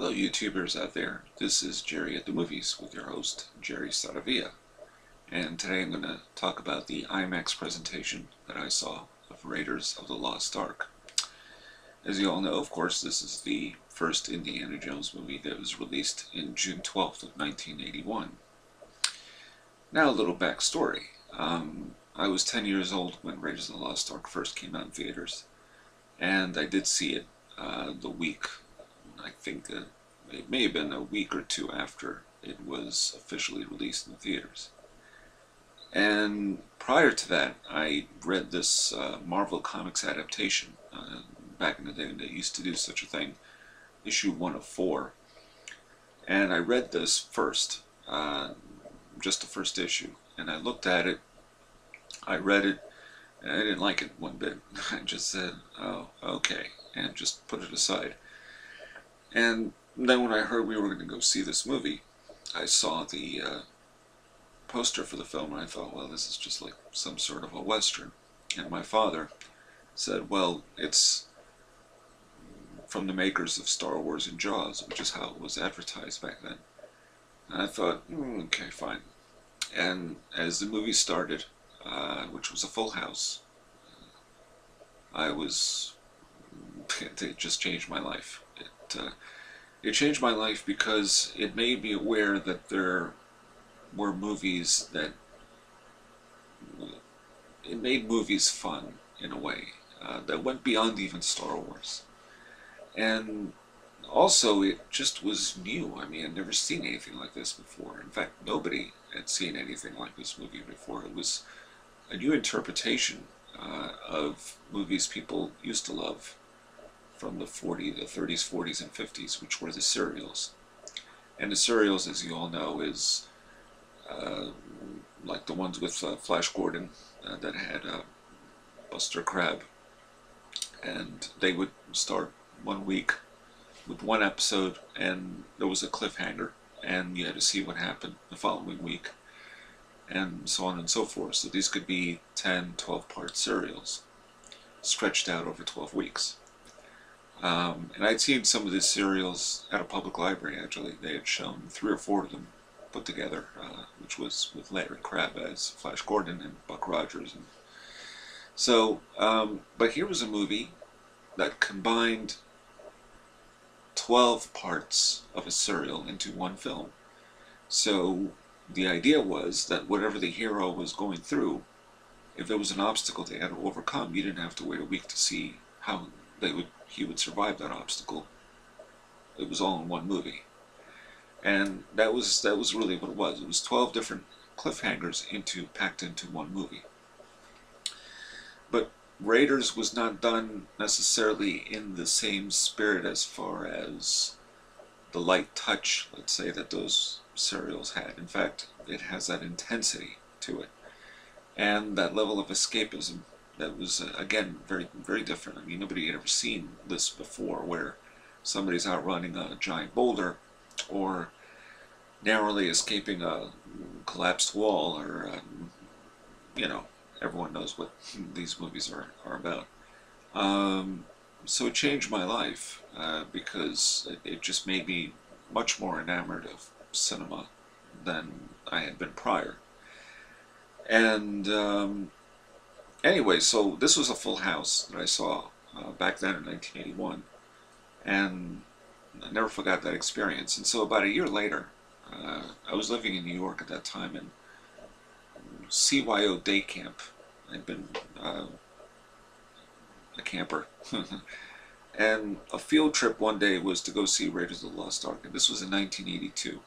Hello YouTubers out there, this is Jerry at the Movies with your host, Jerry Saravia. And today I'm going to talk about the IMAX presentation that I saw of Raiders of the Lost Ark. As you all know, of course, this is the first Indiana Jones movie that was released in June 12th of 1981. Now a little backstory. I was 10 years old when Raiders of the Lost Ark first came out in theaters, and I did see it the week, I think it may have been a week or two after it was officially released in the theaters. And prior to that, I read this Marvel-comics-adaptation. Back in the day when they used to do such a thing, issue 1 of 4. And I read this first, just the first issue. And I looked at it, I read it, and I didn't like it one bit. I just said, oh, okay, and just put it aside. And then when I heard we were going to go see this movie, I saw the poster for the film, and I thought, well, this is just like some sort of a Western. And my father said, well, it's from the makers of Star Wars and Jaws, which is how it was advertised back then. And I thought, okay, fine. And as the movie started, which was a full house, it just changed my life. It changed my life because it made me aware that there were movies that, it made movies fun in a way, that went beyond even Star Wars. And also it just was new. I mean, I'd never seen anything like this before. In fact, nobody had seen anything like this movie before. It was a new interpretation of movies people used to love from the 30s, 40s, and 50s, which were the serials. And the serials, as you all know, is like the ones with Flash Gordon that had Buster Crabbe. And they would start one week with one episode, and there was a cliffhanger, and you had to see what happened the following week, and so on and so forth. So these could be 10, 12-part serials, stretched out over 12 weeks. And I'd seen some of these serials at a public library, actually. They had shown 3 or 4 of them put together, which was with Larry Crabb as Flash Gordon and Buck Rogers. And so, but here was a movie that combined 12 parts of a serial into one film. So the idea was that whatever the hero was going through, if there was an obstacle they had to overcome, you didn't have to wait a week to see how he would survive that obstacle. It was all in one movie. And that was really what it was. It was 12 different cliffhangers packed into one movie. But Raiders was not done necessarily in the same spirit as far as the light touch, let's say, that those serials had. In fact, it has that intensity to it, and that level of escapism that was, again, very, very different. I mean, nobody had ever seen this before, where somebody's outrunning a giant boulder, or narrowly escaping a collapsed wall, or, you know, everyone knows what these movies are about. So it changed my life, because it just made me much more enamored of cinema than I had been prior. And anyway, so this was a full house that I saw back then in 1981, and I never forgot that experience. And so about a year later, I was living in New York at that time, and CYO day camp. I'd been a camper. And a field trip one day was to go see Raiders of the Lost Ark, and this was in 1982,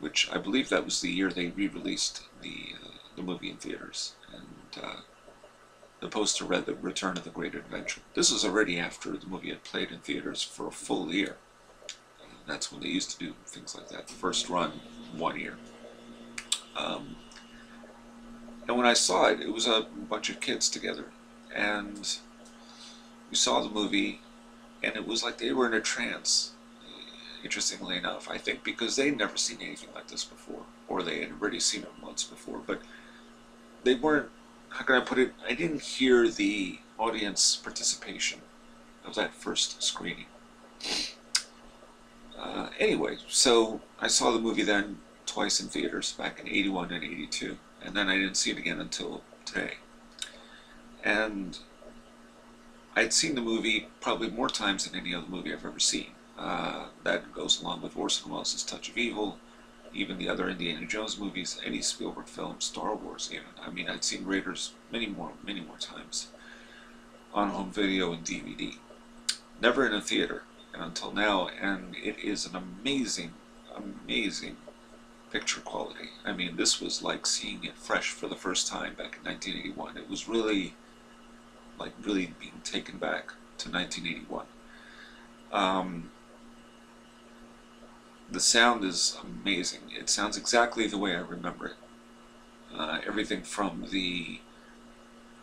which I believe that was the year they re-released the movie in theaters. And the poster read "The Return of the Great Adventure." This was already after the movie had played in theaters for a full year. That's when they used to do things like that. First run, 1 year. And when I saw it, it was a bunch of kids together, and we saw the movie, and it was like they were in a trance, interestingly enough. I think because they'd never seen anything like this before, or they had already seen it once before, but they weren't, how can I put it, I didn't hear the audience participation of that first screening. Anyway, so I saw the movie then twice in theaters, back in 81 and 82, and then I didn't see it again until today. And I'd seen the movie probably more times than any other movie I've ever seen. That goes along with Orson Welles' Touch of Evil, even the other Indiana Jones movies, any Spielberg film, Star Wars even. I mean, I'd seen Raiders many more times on home video and DVD. Never in a theater, and until now, and it is an amazing, amazing picture quality. I mean, this was like seeing it fresh for the first time back in 1981. It was really, like, really being taken back to 1981. The sound is amazing. It sounds exactly the way I remember it. Everything from the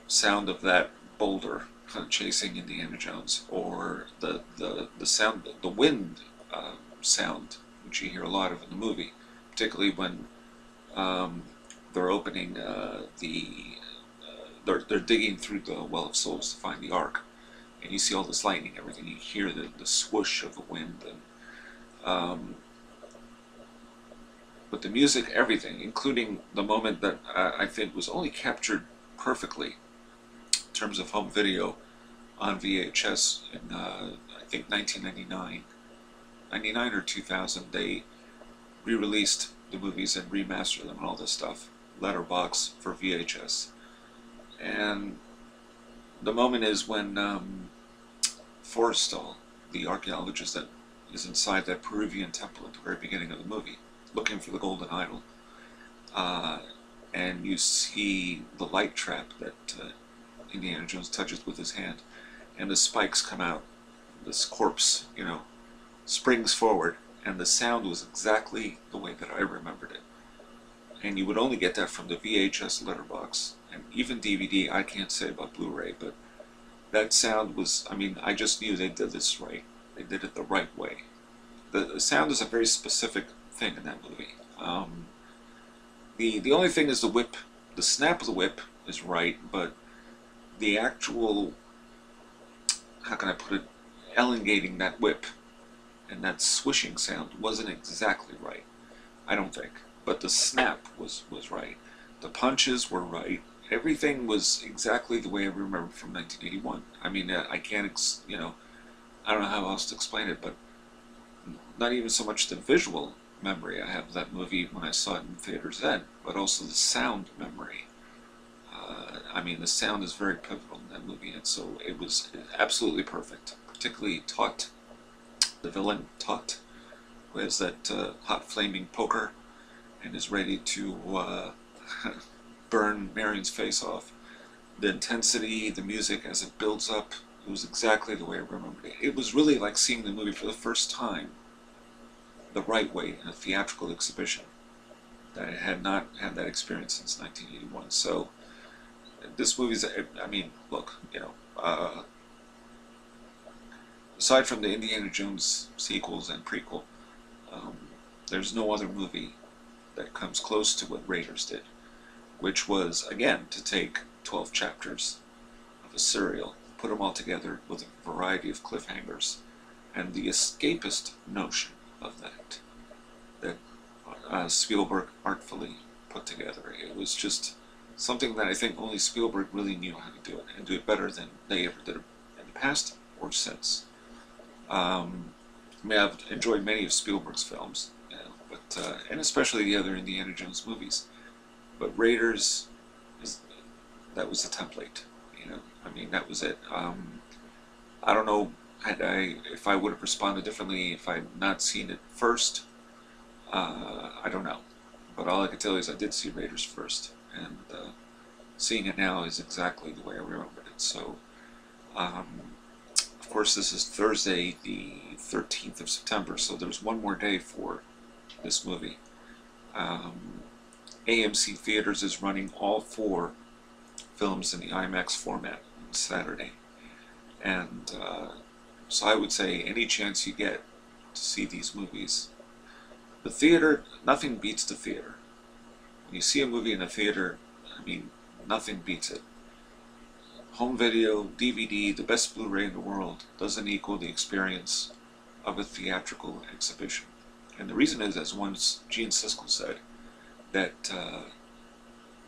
sound of that boulder chasing Indiana Jones, or the sound, the wind sound, which you hear a lot of in the movie, particularly when they're opening they're digging through the Well of Souls to find the Ark, and you see all this lightning, everything. You hear the swoosh of the wind, and but the music, everything, including the moment that I think was only captured perfectly in terms of home video on VHS in I think 1999, 99 or 2000. They re-released the movies and remastered them and all this stuff, letterbox for VHS. And the moment is when Forrestal, the archaeologist that is inside that Peruvian temple at the very beginning of the movie, looking for the golden idol, and you see the light trap that Indiana Jones touches with his hand, and the spikes come out, this corpse, you know, springs forward, and the sound was exactly the way that I remembered it. And you would only get that from the VHS letterbox, and even DVD. I can't say about Blu-ray, but that sound was, I mean, I just knew they did this right. They did it the right way. The sound is a very specific thing in that movie. The only thing is the whip, the snap of the whip is right, but the actual, how can I put it, elongating that whip and that swishing sound wasn't exactly right, I don't think. But the snap was right. The punches were right. Everything was exactly the way I remember from 1981. I mean, I can't, you know, I don't know how else to explain it, but not even so much the visual memory I have of that movie when I saw it in theaters then, but also the sound memory. I mean, the sound is very pivotal in that movie, and so it was absolutely perfect. Particularly Tot, the villain Tot, who has that hot flaming poker and is ready to burn Marion's face off. The intensity, the music as it builds up, it was exactly the way I remembered it. It was really like seeing the movie for the first time the right way in a theatrical exhibition. That I had not had that experience since 1981. So this movie's, I mean, look, you know, aside from the Indiana Jones sequels and prequel, there's no other movie that comes close to what Raiders did, which was, again, to take 12 chapters of a serial, put them all together with a variety of cliffhangers, and the escapist notion of that Spielberg artfully put together. It was just something that I think only Spielberg really knew how to do it, and do it better than they ever did in the past or since. I mean, I've enjoyed many of Spielberg's films, you know, but and especially the other Indiana Jones movies. But Raiders, that was the template, you know. I mean, that was it. I don't know if I would have responded differently if I'd not seen it first. I don't know. But all I can tell you is I did see Raiders first, and seeing it now is exactly the way I remembered it. So, of course, this is Thursday, the 13th of September, so there's one more day for this movie. AMC Theaters is running all 4 films in the IMAX format on Saturday. And so I would say any chance you get to see these movies. The theater, nothing beats the theater. When you see a movie in a theater, I mean, nothing beats it. Home video, DVD, the best Blu-ray in the world doesn't equal the experience of a theatrical exhibition. And the reason is, as once Gene Siskel said, that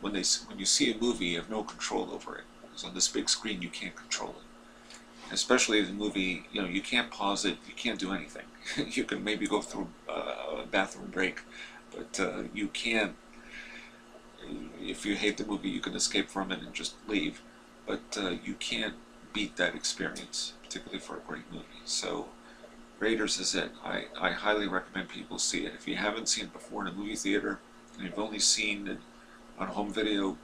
when you see a movie, you have no control over it. Because on this big screen, you can't control it. Especially the movie, you can't pause it, you can't do anything. You can maybe go through a bathroom break, but you can't. If you hate the movie, you can escape from it and just leave. But you can't beat that experience, particularly for a great movie. So Raiders is it. I highly recommend people see it. If you haven't seen it before in a movie theater, and you've only seen it on home video,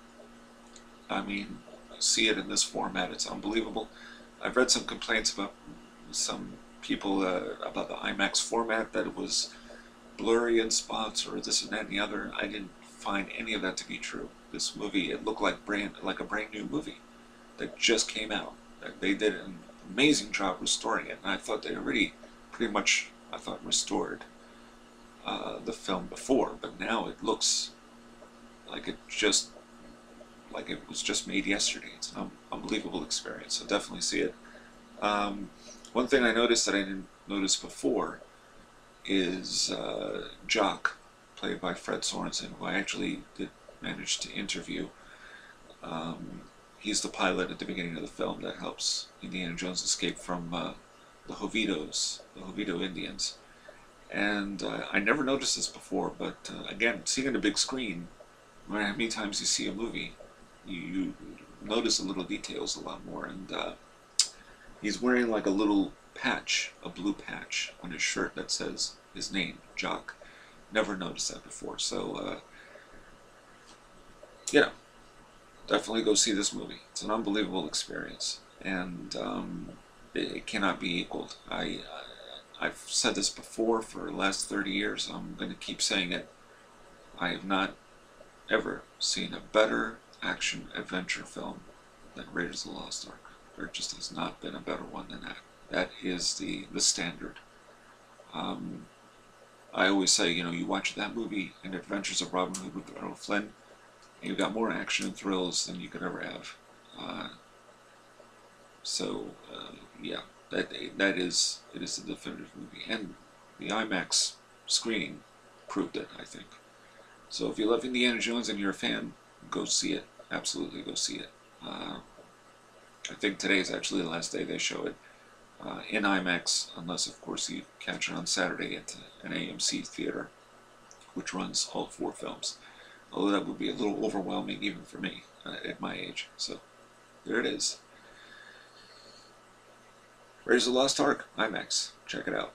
I mean, see it in this format. It's unbelievable. I've read some complaints about some people about the IMAX format, that it was blurry in spots or this and that and the other. I didn't find any of that to be true. This movie, it looked like a brand new movie that just came out. They did an amazing job restoring it, and I thought they already pretty much, restored the film before, but now it looks like it was just made yesterday. It's an unbelievable experience, so definitely see it. One thing I noticed that I didn't notice before is Jock, played by Fred Sorensen, who I actually did manage to interview. He's the pilot at the beginning of the film that helps Indiana Jones escape from the Hovito Indians. And I never noticed this before, but again, seeing it on a big screen, no matter how many times you see a movie, you notice the little details a lot more. And he's wearing like a little patch, a blue patch, on his shirt that says his name, Jock. Never noticed that before. So, definitely go see this movie. It's an unbelievable experience, and it cannot be equaled. I've said this before for the last 30 years. I'm going to keep saying it. I have not ever seen a better action adventure film than Raiders of the Lost Ark. There just has not been a better one than that. That is the standard. I always say, you watch that movie and Adventures of Robin Hood with Errol Flynn, and you've got more action and thrills than you could ever have. Yeah, it is the definitive movie, and the IMAX screening proved it, I think. So if you love Indiana Jones and you're a fan, go see it. Absolutely go see it. I think today is actually the last day they show it in IMAX, unless of course you catch it on Saturday at an AMC theater, which runs all 4 films. Although that would be a little overwhelming even for me at my age. So there it is. Raiders of the Lost Ark, IMAX. Check it out.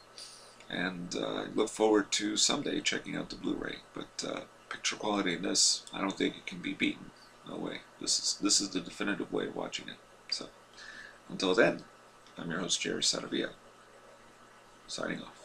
And I look forward to someday checking out the Blu-ray. But picture quality in this, I don't think it can be beaten. No way. This is the definitive way of watching it. So until then, I'm your host, Jerry Saravia, signing off.